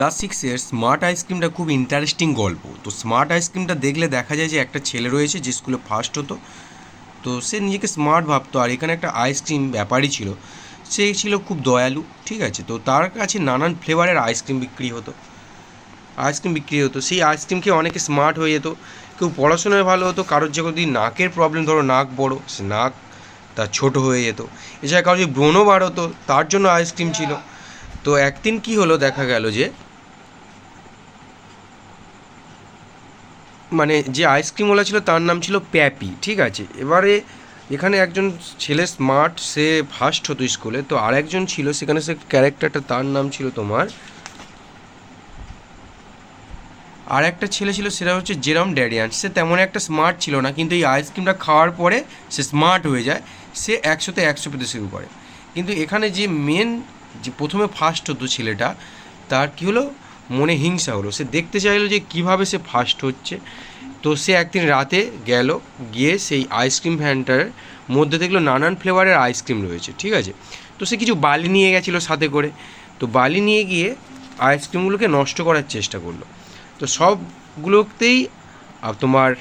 Class সিক্সের smart আইসক্রিমটা খুব ইন্টারেস্টিং গল্প। তো স্মার্ট আইসক্রিমটা দেখলে দেখা যায় যে একটা ছেলে রয়েছে যে স্কুলে ফার্স্ট হতো। তো সে নিজেকে স্মার্ট ভাবতো, আর এখানে একটা আইসক্রিম ব্যাপারই ছিল, সে ছিল খুব দয়ালু। ঠিক আছে, তো তার কাছে নানান ফ্লেভারের আইসক্রিম বিক্রি হতো। সেই আইসক্রিম খেয়ে অনেকে স্মার্ট হয়ে যেত। কেউ পড়াশোনায় ভালো হতো, কারোর যদি নাকের প্রবলেম, ধরো নাক বড়, সে নাক তার ছোটো হয়ে যেত। এছাড়া কারোর যদি ব্রণও বার হতো, তার জন্য আইসক্রিম ছিল। তো একদিন কি হলো, দেখা গেল যে যে আইসক্রিমওয়ালা ছিল তার নাম ছিল প্যাপি। ঠিক আছে, এবারে এখানে একজন ছেলে স্মার্ট, সে ফার্স্ট হতো স্কুলে। তো আর একজন ছিল সেখানে, সে ক্যারেক্টারটা, তার নাম ছিল তোমার, আর একটা ছেলে ছিল, সেটা হচ্ছে জেরম ড্যাডিয়ান। সে তেমন একটা স্মার্ট ছিল না, কিন্তু এই আইসক্রিমটা খাওয়ার পরে সে স্মার্ট হয়ে যায়। সে 100তে 100 পেতে শুরু করে। কিন্তু এখানে যে মেন, যে প্রথমে ফার্স্ট হতো ছেলেটা, তার কী হলো, মনে হিংসা হলো। সে দেখতে চাইলো যে কীভাবে সে ফার্স্ট হচ্ছে। তো সে একদিন রাতে গিয়ে সেই আইসক্রিম ভ্যানটার মধ্যে দেখলো নানান ফ্লেভারের আইসক্রিম রয়েছে। ঠিক আছে, তো সে কিছু বালি নিয়ে গেছিলো সাথে করে। তো বালি নিয়ে গিয়ে আইসক্রিমগুলোকে নষ্ট করার চেষ্টা করলো। তো সবগুলোতেই তোমার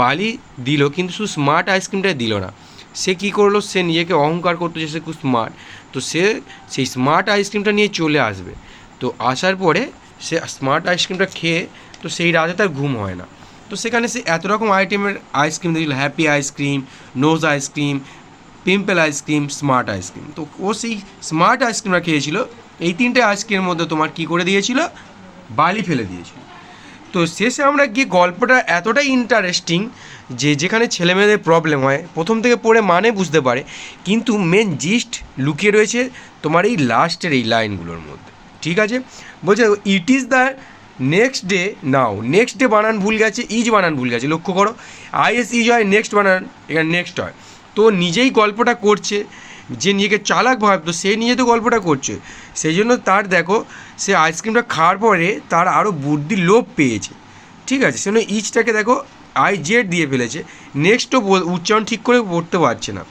বালি দিল, কিন্তু শুধু স্মার্ট আইসক্রিমটাই দিল না। সে কী করলো, সে নিজেকে অহংকার করতো যে সে খুব স্মার্ট। তো সে সেই স্মার্ট আইসক্রিমটা নিয়ে চলে আসবে। তো আসার পরে সে স্মার্ট আইসক্রিমটা খেয়ে, তো সেই রাতে তার ঘুম হয় না। তো সেখানে সে এত রকম আইটেমের আইসক্রিম দিয়েছিল, happy ice cream, nose ice cream, pimple ice cream, smart ice cream. তো ও সেই স্মার্ট আইসক্রিমটা খেয়েছিল। এই তিনটে আইসক্রিমের মধ্যে তোমার কী করে দিয়েছিল, বালি ফেলে দিয়েছিল। তো শেষে আমরা গিয়ে, গল্পটা এতটাই ইন্টারেস্টিং যে যেখানে ছেলেমেয়েদের প্রবলেম হয় প্রথম থেকে পড়ে মানে বুঝতে পারে, কিন্তু মেন জিস্ট লুকিয়ে রয়েছে তোমার এই লাস্টের এই লাইনগুলোর মধ্যে। ঠিক আছে, বলছে it is the next day. Now next day বানান ভুল গেছে, ইজ বানান ভুল গেছে, লক্ষ্য করো। আইএস ইজ হয়, নেক্সট বানান এখানে নেক্সট হয়। তো নিজেই গল্পটা করছে, যে নিজেকে চালাক ভাবতো সে নিজে তো গল্পটা করছে। সেই জন্য তার দেখো, সে আইসক্রিমটা খাওয়ার পরে তার আরও বুদ্ধির লোভ পেয়েছে। ঠিক আছে, সেজন্য ইচটাকে দেখো IZ দিয়ে ফেলেছে। নেক্সটও উচ্চারণ ঠিক করে পড়তে পারছে না।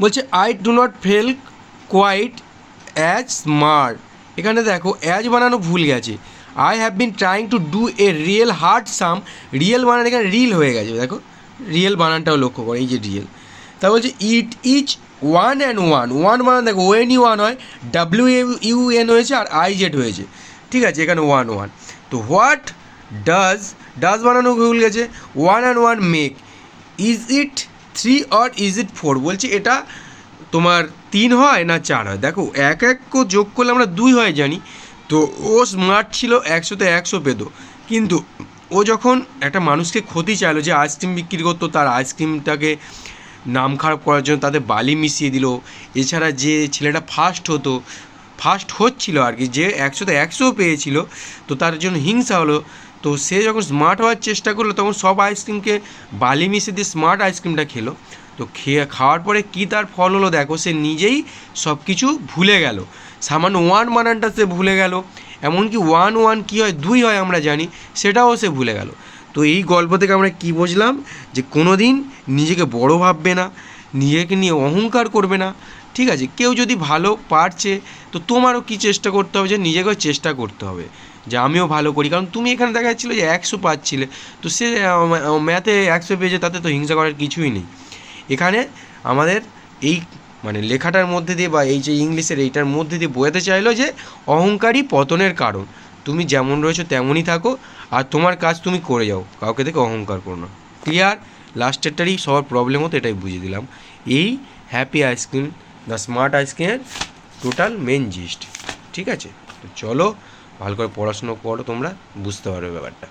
বলছে I do not feel quite as smart. এখানে দেখো অ্যাজ বানানো ভুল গেছে। I have been trying to do a real hard sum. Real বানান এখানে রিল হয়ে গেছে, দেখো রিয়েল বানানটাও লক্ষ্য করো, এই যে রিয়েল। তা বলছে it is one and one. One বানান দেখো ONE ওয়ান হয়, WUN হয়েছে, আর IZ হয়েছে। ঠিক আছে, এখানে ওয়ান ওয়ান। তো হোয়াট ডাজ বানানো ভুল গেছে। One and one make. Is it 3 or is it 4? বলছি এটা তোমার 3 হয় না 4 হয়। দেখো এক যোগ করলে আমরা 2 হয় জানি। তো ও স্মার্ট ছিল, 100তে 100 পেত। কিন্তু ও যখন একটা মানুষকে ক্ষতি চাইলো, যে আইসক্রিম বিক্রি করতো, তার আইসক্রিমটাকে নাম খারাপ করার জন্য তাতে বালি মিশিয়ে দিল। এছাড়া যে ছেলেটা ফার্স্ট হচ্ছিল আর কি, যে 100তে 100 পেয়েছিল, তো তার জন্য হিংসা হলো। তো সে যখন স্মার্ট হওয়ার চেষ্টা করলো, তখন সব আইসক্রিমকে বালি মিশিয়ে দিয়ে স্মার্ট আইসক্রিমটা খেলো। তো খাওয়ার পরে কী তার ফল হলো দেখো, সে নিজেই সব কিছু ভুলে গেল। সামান্য ওয়ান বানানটা সে ভুলে গেল। এমনকি ওয়ান ওয়ান কী হয়, 2 হয় আমরা জানি, সেটাও সে ভুলে গেল। তো এই গল্প থেকে আমরা কী বুঝলাম, যে কোনো দিন নিজেকে বড় ভাববে না, নিজেকে নিয়ে অহংকার করবে না। ঠিক আছে, কেউ যদি ভালো পারছে, তো তোমারও কি চেষ্টা করতে হবে, যে নিজেকেও চেষ্টা করতে হবে যে আমিও ভালো করি। কারণ তুমি এখানে দেখা যাচ্ছিলো যে 100 পাচ্ছিলে, তো সে ম্যাথে 100 পেয়েছে, তাতে তো হিংসা করার কিছুই নেই। এখানে আমাদের এই লেখাটার মধ্যে দিয়ে, বা এই যে ইংলিশের এইটার মধ্যে দিয়ে বোঝাতে চাইলো যে অহংকারই পতনের কারণ। তুমি যেমন রয়েছো তেমনই থাকো, আর তোমার কাজ তুমি করে যাও, কাউকে দেখে অহংকার করো না। ক্লিয়ার? লাস্টেরটারই সবার প্রবলেম হতো, এটাই বুঝিয়ে দিলাম। এই হ্যাপি আইসক্রিম, দ্য স্মার্ট আইসক্রিমের টোটাল মেন জিস্ট। ঠিক আছে, তো চলো ভালো করে পড়াশুনো করো, তোমরা বুঝতে পারবে ব্যাপারটা।